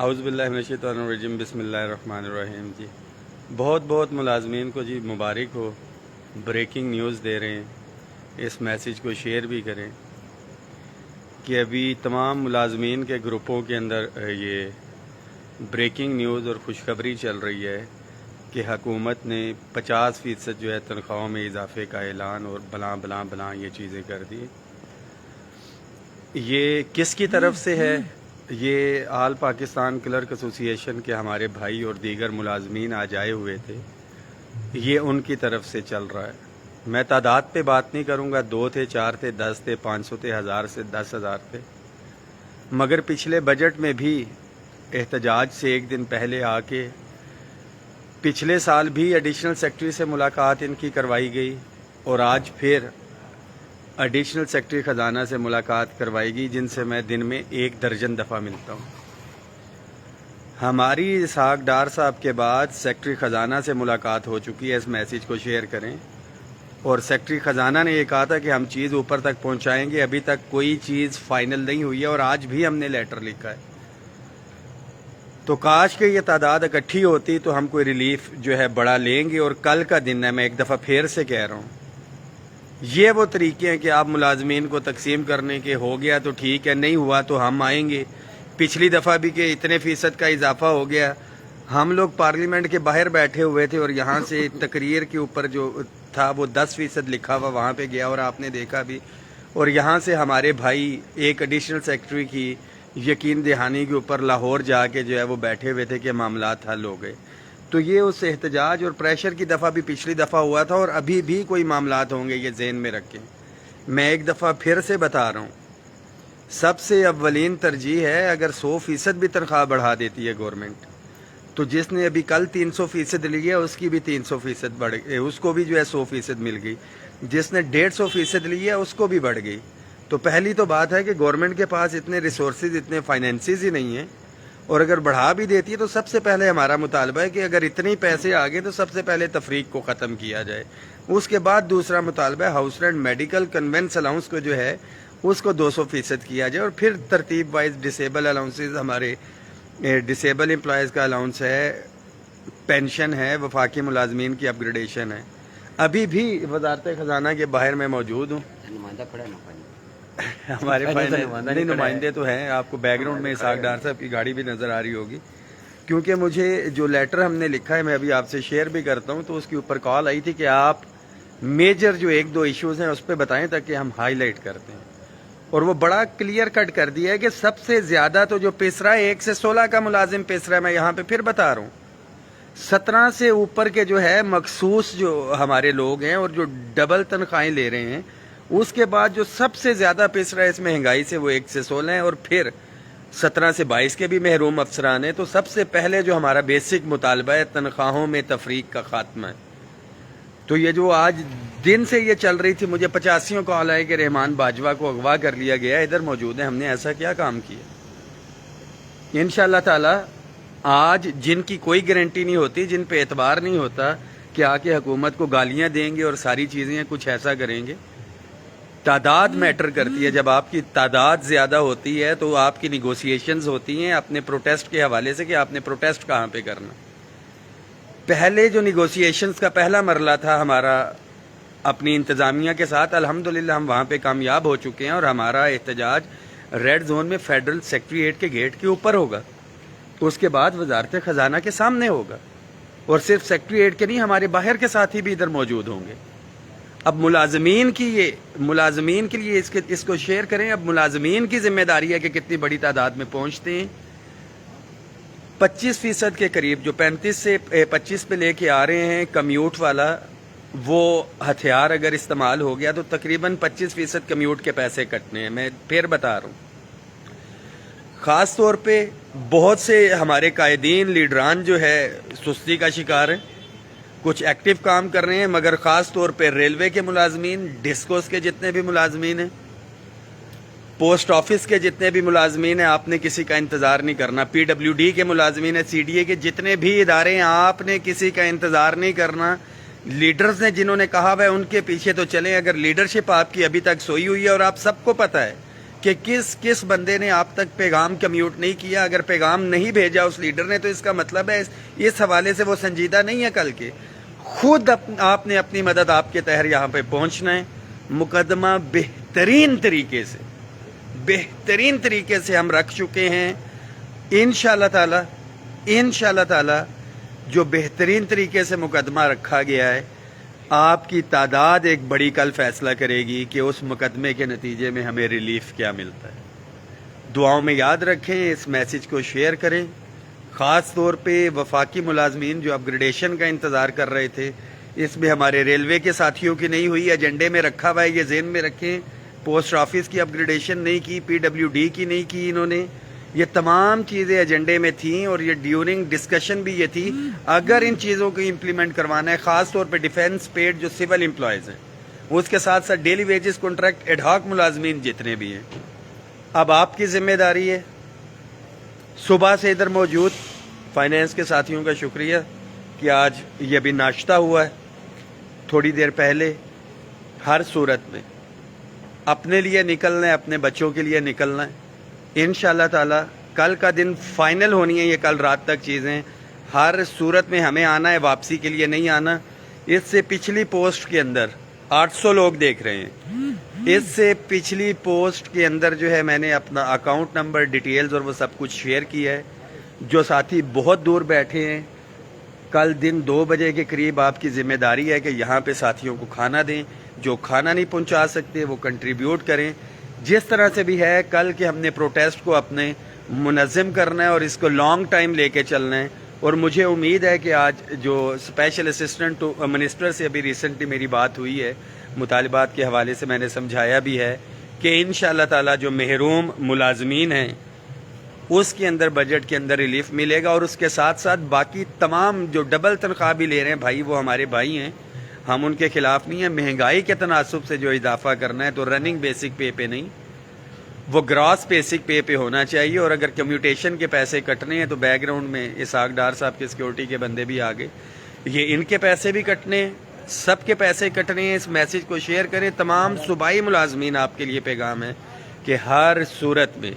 اعوذ باللہ من الشیطان الرجیم بسم اللہ الرحمن الرحیم جی بہت ملازمین کو جی مبارک ہو، بریکنگ نیوز دے رہے ہیں، اس میسیج کو شیئر بھی کریں کہ ابھی تمام ملازمین کے گروپوں کے اندر یہ بریکنگ نیوز اور خوشخبری چل رہی ہے کہ حکومت نے 50% جو ہے تنخواہوں میں اضافے کا اعلان اور بلاں یہ چیزیں کر دی۔ یہ کس کی طرف سے ہے؟ یہ آل پاکستان کلرک ایسوسی ایشن کے ہمارے بھائی اور دیگر ملازمین آج آئے ہوئے تھے، یہ ان کی طرف سے چل رہا ہے۔ میں تعداد پہ بات نہیں کروں گا، 2 تھے، 4 تھے، 10 تھے، 500 تھے، 1000 سے 10,000 تھے، مگر پچھلے بجٹ میں بھی احتجاج سے ایک دن پہلے آ کے پچھلے سال بھی ایڈیشنل سیکرٹری سے ملاقات ان کی کروائی گئی اور آج پھر ایڈیشنل سیکرٹری خزانہ سے ملاقات کروائی گئی، جن سے میں دن میں 1 درجن دفعہ ملتا ہوں۔ ہماری اسحاق ڈار صاحب کے بعد سیکرٹری خزانہ سے ملاقات ہو چکی ہے، اس میسیج کو شیئر کریں۔ اور سیکرٹری خزانہ نے یہ کہا تھا کہ ہم چیز اوپر تک پہنچائیں گے، ابھی تک کوئی چیز فائنل نہیں ہوئی ہے اور آج بھی ہم نے لیٹر لکھا ہے۔ تو کاش کہ یہ تعداد اکٹھی ہوتی تو ہم کوئی ریلیف جو ہے بڑا لیں گے، اور کل کا دن ہے، میں ایک دفعہ پھر سے کہہ رہا ہوں، یہ وہ طریقے ہیں کہ آپ ملازمین کو تقسیم کرنے کے ہو گیا تو ٹھیک ہے، نہیں ہوا تو ہم آئیں گے۔ پچھلی دفعہ بھی کہ اتنے فیصد کا اضافہ ہو گیا، ہم لوگ پارلیمنٹ کے باہر بیٹھے ہوئے تھے اور یہاں سے تقریر کے اوپر جو تھا وہ 10% لکھا ہوا وہاں پہ گیا اور آپ نے دیکھا بھی، اور یہاں سے ہمارے بھائی ایک ایڈیشنل سیکرٹری کی یقین دہانی کے اوپر لاہور جا کے جو ہے وہ بیٹھے ہوئے تھے کہ معاملات حل ہو گئے۔ تو یہ اس احتجاج اور پریشر کی دفعہ بھی پچھلی دفعہ ہوا تھا اور ابھی بھی کوئی معاملات ہوں گے، یہ ذہن میں رکھیں۔ میں ایک دفعہ پھر سے بتا رہا ہوں، سب سے اولین ترجیح ہے اگر 100% بھی تنخواہ بڑھا دیتی ہے گورنمنٹ، تو جس نے ابھی کل 300% لی ہے اس کی بھی 300% بڑھ گئی، اس کو بھی جو ہے 100% مل گئی، جس نے 150% لی ہے اس کو بھی بڑھ گئی۔ تو پہلی تو بات ہے کہ گورنمنٹ کے پاس اتنے ریسورسز، اتنے فائنینسز ہی نہیں ہیں، اور اگر بڑھا بھی دیتی ہے تو سب سے پہلے ہمارا مطالبہ ہے کہ اگر اتنے پیسے آ گئے تو سب سے پہلے تفریق کو ختم کیا جائے۔ اس کے بعد دوسرا مطالبہ ہے house rent medical conveyance allowance کو جو ہے اس کو 200% کیا جائے، اور پھر ترتیب وائز ڈسیبل الاؤنسز، ہمارے ڈسیبل امپلائیز کا الاؤنس ہے، پینشن ہے، وفاقی ملازمین کی اپ گریڈیشن ہے۔ ابھی بھی وزارت خزانہ کے باہر میں موجود ہوں، ہمارے نہیں نمائندے تو ہیں، آپ کو بیک گراؤنڈ میں اسحاق ڈار صاحب کی گاڑی بھی نظر آ رہی ہوگی، کیونکہ مجھے جو لیٹر ہم نے لکھا ہے میں ابھی آپ سے شیئر بھی کرتا ہوں، تو اس کے اوپر کال آئی تھی کہ آپ میجر جو 1-2 ایشوز ہیں اس پہ بتائیں تاکہ ہم ہائی لائٹ کرتے ہیں، اور وہ بڑا کلیئر کٹ کر دیا ہے کہ سب سے زیادہ تو جو پس رہا ہے 1 سے 16 کا ملازم پس رہا ہے، میں یہاں پہ پھر بتا رہا ہوں، 17 سے اوپر کے جو ہے مخصوص جو ہمارے لوگ ہیں اور جو ڈبل تنخواہیں لے رہے ہیں، اس کے بعد جو سب سے زیادہ پس رہا ہے اس مہنگائی سے وہ 1 سے 16 ہیں، اور پھر 17 سے 22 کے بھی محروم افسران ہیں۔ تو سب سے پہلے جو ہمارا بیسک مطالبہ ہے تنخواہوں میں تفریق کا خاتمہ ہے۔ تو یہ جو آج دن سے یہ چل رہی تھی، مجھے 85 کال آئے کہ رحمان باجوہ کو اغوا کر لیا گیا، ادھر موجود ہیں، ہم نے ایسا کیا کام کیا؟ انشاءاللہ تعالی آج جن کی کوئی گارنٹی نہیں ہوتی، جن پہ اعتبار نہیں ہوتا کہ آ کے حکومت کو گالیاں دیں گے اور ساری چیزیں کچھ ایسا کریں گے، تعداد میٹر کرتی ہے۔ جب آپ کی تعداد زیادہ ہوتی ہے تو آپ کی نیگوسیشنز ہوتی ہیں اپنے پروٹیسٹ کے حوالے سے کہ آپ نے پروٹیسٹ کہاں پہ کرنا۔ پہلے جو نیگوسیشنز کا پہلا مرحلہ تھا ہمارا اپنی انتظامیہ کے ساتھ، الحمدللہ ہم وہاں پہ کامیاب ہو چکے ہیں، اور ہمارا احتجاج ریڈ زون میں فیڈرل سیکریٹریٹ کے گیٹ کے اوپر ہوگا، اس کے بعد وزارت خزانہ کے سامنے ہوگا، اور صرف سیکریٹریٹ کے نہیں، ہمارے باہر کے ساتھی بھی ادھر موجود ہوں گے۔ اب ملازمین کے لیے اس کو شیئر کریں، اب ملازمین کی ذمہ داری ہے کہ کتنی بڑی تعداد میں پہنچتے ہیں۔ 25% کے قریب جو 35 سے 25 پہ لے کے آ رہے ہیں کمیوٹ والا، وہ ہتھیار اگر استعمال ہو گیا تو تقریباً 25% کمیوٹ کے پیسے کٹنے ہیں۔ میں پھر بتا رہا ہوں، خاص طور پہ بہت سے ہمارے قائدین لیڈران جو ہے سستی کا شکار ہیں، کچھ ایکٹیو کام کر رہے ہیں، مگر خاص طور پہ ریلوے کے ملازمین، ڈسکوز کے جتنے بھی ملازمین ہیں، پوسٹ آفس کے جتنے بھی ملازمین ہیں، آپ نے کسی کا انتظار نہیں کرنا۔ پی ڈبلیو ڈی کے ملازمین ہیں، سی ڈی اے کے جتنے بھی ادارے ہیں، آپ نے کسی کا انتظار نہیں کرنا۔ لیڈرز نے جنہوں نے کہا ہے ان کے پیچھے تو چلیں، اگر لیڈرشپ آپ کی ابھی تک سوئی ہوئی ہے، اور آپ سب کو پتہ ہے کہ کس بندے نے آپ تک پیغام کمیوٹ نہیں کیا. اگر پیغام نہیں بھیجا اس لیڈر نے تو اس کا مطلب ہے اس حوالے سے وہ سنجیدہ نہیں ہے. کل کے خود آپ نے اپنی مدد آپ کے تحت یہاں پہ پہنچنا ہے. مقدمہ بہترین طریقے سے ہم رکھ چکے ہیں. انشاءاللہ تعالی جو بہترین طریقے سے مقدمہ رکھا گیا ہے، آپ کی تعداد ایک بڑی کل فیصلہ کرے گی کہ اس مقدمے کے نتیجے میں ہمیں ریلیف کیا ملتا ہے. دعاؤں میں یاد رکھیں، اس میسج کو شیئر کریں. خاص طور پہ وفاقی ملازمین جو اپ گریڈیشن کا انتظار کر رہے تھے، اس میں ہمارے ریلوے کے ساتھیوں کی نہیں ہوئی. ایجنڈے میں رکھا ہوا ہے، یہ ذہن میں رکھیں. پوسٹ آفس کی اپ گریڈیشن نہیں کی، PWD کی نہیں کی انہوں نے. یہ تمام چیزیں ایجنڈے میں تھیں اور یہ ڈیورنگ ڈسکشن بھی یہ تھی. اگر ان چیزوں کو امپلیمنٹ کروانا ہے، خاص طور پہ ڈیفینس پیڈ جو سول امپلائیز ہیں، اس کے ساتھ ساتھ daily wages contract ad hoc ملازمین جتنے بھی ہیں، اب آپ کی ذمہ داری ہے. صبح سے ادھر موجود فائنینس کے ساتھیوں کا شکریہ کہ آج یہ بھی ناشتہ ہوا ہے تھوڑی دیر پہلے. ہر صورت میں اپنے لیے نکلنا ہے، اپنے بچوں کے لیے نکلنا ہے. انشاءاللہ تعالی کل کا دن فائنل ہونی ہے یہ کل رات تک چیزیں. ہر صورت میں ہمیں آنا ہے، واپسی کے لیے نہیں آنا. اس سے پچھلی پوسٹ کے اندر 800 لوگ دیکھ رہے ہیں. اس سے پچھلی پوسٹ کے اندر جو ہے میں نے اپنا اکاؤنٹ نمبر، ڈیٹیلز اور وہ سب کچھ شیئر کیا ہے. جو ساتھی بہت دور بیٹھے ہیں، کل دن 2 بجے کے قریب آپ کی ذمہ داری ہے کہ یہاں پہ ساتھیوں کو کھانا دیں. جو کھانا نہیں پہنچا سکتے وہ کنٹریبیوٹ کریں. جس طرح سے بھی ہے، کل کے ہم نے پروٹیسٹ کو اپنے منظم کرنا ہے اور اس کو لانگ ٹائم لے کے چلنا ہے. اور مجھے امید ہے کہ آج جو اسپیشل اسسٹنٹ ٹو منسٹر سے ابھی ریسنٹلی میری بات ہوئی ہے، مطالبات کے حوالے سے میں نے سمجھایا بھی ہے کہ انشاءاللہ تعالی جو محروم ملازمین ہیں اس کے اندر بجٹ کے اندر ریلیف ملے گا. اور اس کے ساتھ ساتھ باقی تمام جو ڈبل تنخواہ بھی لے رہے ہیں بھائی، وہ ہمارے بھائی ہیں، ہم ان کے خلاف نہیں ہیں. مہنگائی کے تناسب سے جو اضافہ کرنا ہے تو رننگ بیسک پے پہ نہیں، وہ گراس بیسک پے پہ ہونا چاہیے. اور اگر کمیوٹیشن کے پیسے کٹنے ہیں تو بیک گراؤنڈ میں اسحاق ڈار صاحب کے سیکورٹی کے بندے بھی آگے، یہ ان کے پیسے بھی کٹنے ہیں، سب کے پیسے کٹنے ہیں. اس میسج کو شیئر کریں. تمام صوبائی ملازمین آپ کے لیے پیغام ہے کہ ہر صورت میں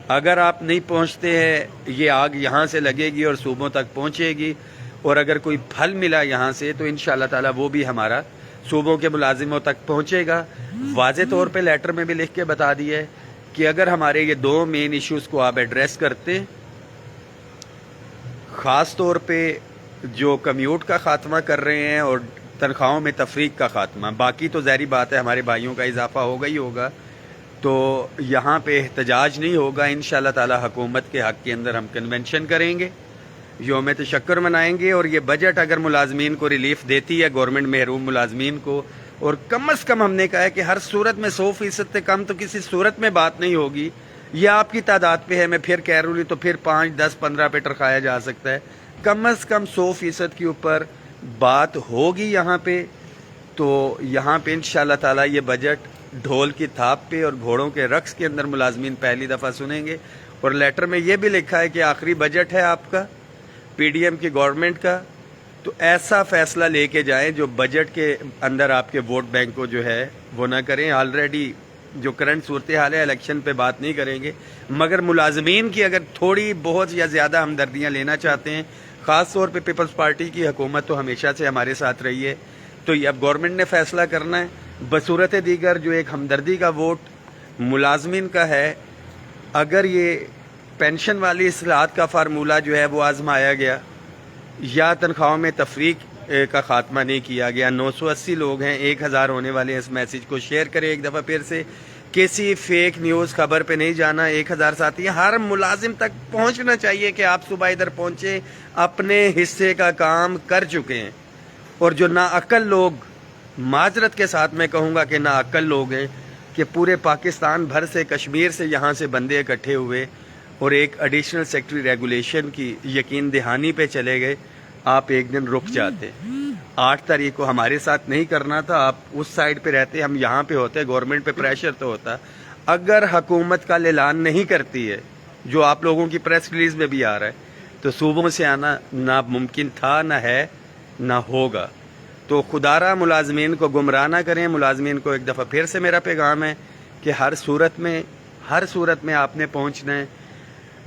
اگر آپ نہیں پہنچتے ہیں، یہ آگ یہاں سے لگے گی اور صوبوں تک پہنچے گی. اور اگر کوئی پھل ملا یہاں سے تو انشاءاللہ تعالی وہ بھی ہمارا صوبوں کے ملازموں تک پہنچے گا. واضح طور پہ لیٹر میں بھی لکھ کے بتا دیا ہے کہ اگر ہمارے یہ 2 مین ایشوز کو آپ ایڈریس کرتے، خاص طور پہ جو کمیوٹ کا خاتمہ کر رہے ہیں اور تنخواہوں میں تفریق کا خاتمہ، باقی تو ظاہری بات ہے ہمارے بھائیوں کا اضافہ ہوگا ہی ہوگا، تو یہاں پہ احتجاج نہیں ہوگا. انشاءاللہ تعالی حکومت کے حق کے اندر ہم کنونشن کریں گے، یوم تشکر منائیں گے. اور یہ بجٹ اگر ملازمین کو ریلیف دیتی ہے، گورنمنٹ محروم ملازمین کو، اور کم از کم ہم نے کہا ہے کہ ہر صورت میں 100% سے کم تو کسی صورت میں بات نہیں ہوگی. یہ آپ کی تعداد پہ ہے، میں پھر کہہ رہا ہوں، تو پھر 5 10 15 پہ ٹرکایا جا سکتا ہے. کم از کم 100% کے اوپر بات ہوگی یہاں پہ. تو یہاں پہ انشاءاللہ تعالی یہ بجٹ ڈھول کی تھاپ پہ اور گھوڑوں کے رقص کے اندر ملازمین پہلی دفعہ سنیں گے. اور لیٹر میں یہ بھی لکھا ہے کہ آخری بجٹ ہے آپ کا PDM کی گورنمنٹ کا، تو ایسا فیصلہ لے کے جائیں جو بجٹ کے اندر آپ کے ووٹ بینک کو جو ہے وہ نہ کریں. آلریڈی جو کرنٹ صورتحال ہے، الیکشن پہ بات نہیں کریں گے، مگر ملازمین کی اگر تھوڑی بہت یا زیادہ ہمدردیاں لینا چاہتے ہیں، خاص طور پہ پیپلز پارٹی کی حکومت تو ہمیشہ سے ہمارے ساتھ رہی ہے، تو یہ اب گورنمنٹ نے فیصلہ کرنا ہے. بصورت دیگر جو ایک ہمدردی کا ووٹ ملازمین کا ہے، اگر یہ پینشن والی اصلاحات کا فارمولہ جو ہے وہ آزمایا گیا یا تنخواہوں میں تفریق کا خاتمہ نہیں کیا گیا، 980 لوگ ہیں، 1000 ہونے والے ہیں. اس میسج کو شیئر کریں ایک دفعہ پھر سے. کسی فیک نیوز خبر پہ نہیں جانا. 1000 ساتھی، ہر ملازم تک پہنچنا چاہیے کہ آپ صبح ادھر پہنچے، اپنے حصے کا کام کر چکے ہیں. اور جو ناعقل لوگ، معذرت کے ساتھ میں کہوں گا کہ ناعقل لوگ ہیں، کہ پورے پاکستان بھر سے، کشمیر سے یہاں سے بندے اکٹھے ہوئے اور ایک ایڈیشنل سیکٹری ریگولیشن کی یقین دہانی پہ چلے گئے. آپ ایک دن رک جاتے. 8 تاریخ کو ہمارے ساتھ نہیں کرنا تھا، آپ اس سائڈ پہ رہتے، ہم یہاں پہ ہوتے، گورنمنٹ پہ پریشر تو ہوتا. اگر حکومت کا اعلان نہیں کرتی ہے، جو آپ لوگوں کی پریس ریلیز میں بھی آ رہا ہے، تو صوبوں سے آنا نہ ممکن تھا، نہ ہے، نہ ہوگا. تو خدارہ ملازمین کو گمراہ نہ کریں. ملازمین کو ایک دفعہ پھر سے میرا پیغام ہے کہ ہر صورت میں ہر صورت میں آپ نے پہنچنا ہے.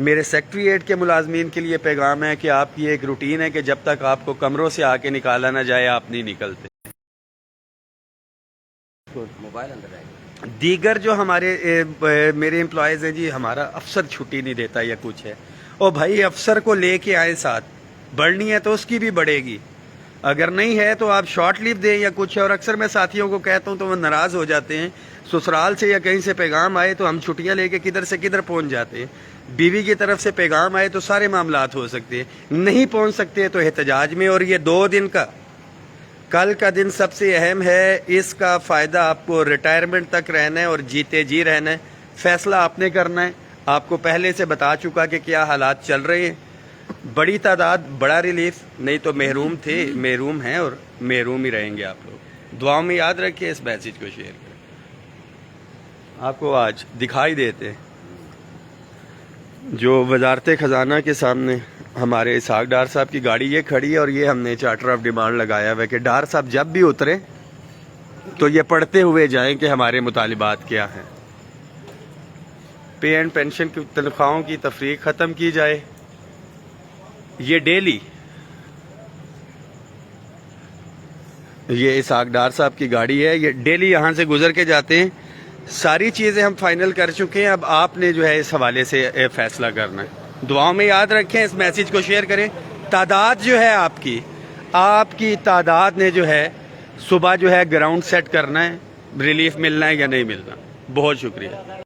میرے سیکٹریٹ کے ملازمین کے لیے پیغام ہے کہ آپ کی ایک روٹین ہے کہ جب تک آپ کو کمروں سے آ کے نکالا نہ جائے آپ نہیں نکلتے. موبائل اندر رہے گا. دیگر جو ہمارے میرے امپلائیز ہیں جی، ہمارا افسر چھٹی نہیں دیتا یا کچھ ہے. او بھائی افسر کو لے کے آئے ساتھ، بڑھنی ہے تو اس کی بھی بڑھے گی، اگر نہیں ہے تو آپ شارٹ لیو دیں یا کچھ ہے. اور اکثر میں ساتھیوں کو کہتا ہوں تو وہ ناراض ہو جاتے ہیں. سسرال سے یا کہیں سے پیغام آئے تو ہم چھٹیاں لے کے کدھر سے کدھر پہنچ جاتے ہیں. بیوی کی طرف سے پیغام آئے تو سارے معاملات ہو سکتے ہیں، نہیں پہنچ سکتے تو احتجاج میں. اور یہ 2 دن کا، کل کا دن سب سے اہم ہے، اس کا فائدہ آپ کو ریٹائرمنٹ تک رہنا ہے اور جیتے جی رہنا ہے. فیصلہ آپ نے کرنا ہے. آپ کو پہلے سے بتا چکا کہ کیا حالات چل رہے ہیں. بڑی تعداد، بڑا ریلیف، نہیں تو محروم تھے، محروم ہیں اور محروم ہی رہیں گے آپ لوگ. دعاؤں میں یاد رکھیں، اس میسج کو شیئر کریں. آپ کو آج دکھائی دیتے جو وزارت خزانہ کے سامنے ہمارے اسحاق ڈار صاحب کی گاڑی یہ کھڑی ہے، اور یہ ہم نے چارٹر آف ڈیمانڈ لگایا ہوا ہے کہ ڈار صاحب جب بھی اترے تو یہ پڑھتے ہوئے جائیں کہ ہمارے مطالبات کیا ہیں. پے اینڈ پینشن کی تنخواہوں کی تفریق ختم کی جائے. یہ ڈیلی، یہ اسحاق ڈار صاحب کی گاڑی ہے، یہ ڈیلی یہاں سے گزر کے جاتے ہیں. ساری چیزیں ہم فائنل کر چکے ہیں، اب آپ نے جو ہے اس حوالے سے فیصلہ کرنا ہے. دعاؤں میں یاد رکھیں، اس میسج کو شیئر کریں. تعداد جو ہے آپ کی تعداد نے جو ہے صبح جو ہے گراؤنڈ سیٹ کرنا ہے، ریلیف ملنا ہے یا نہیں ملنا. بہت شکریہ.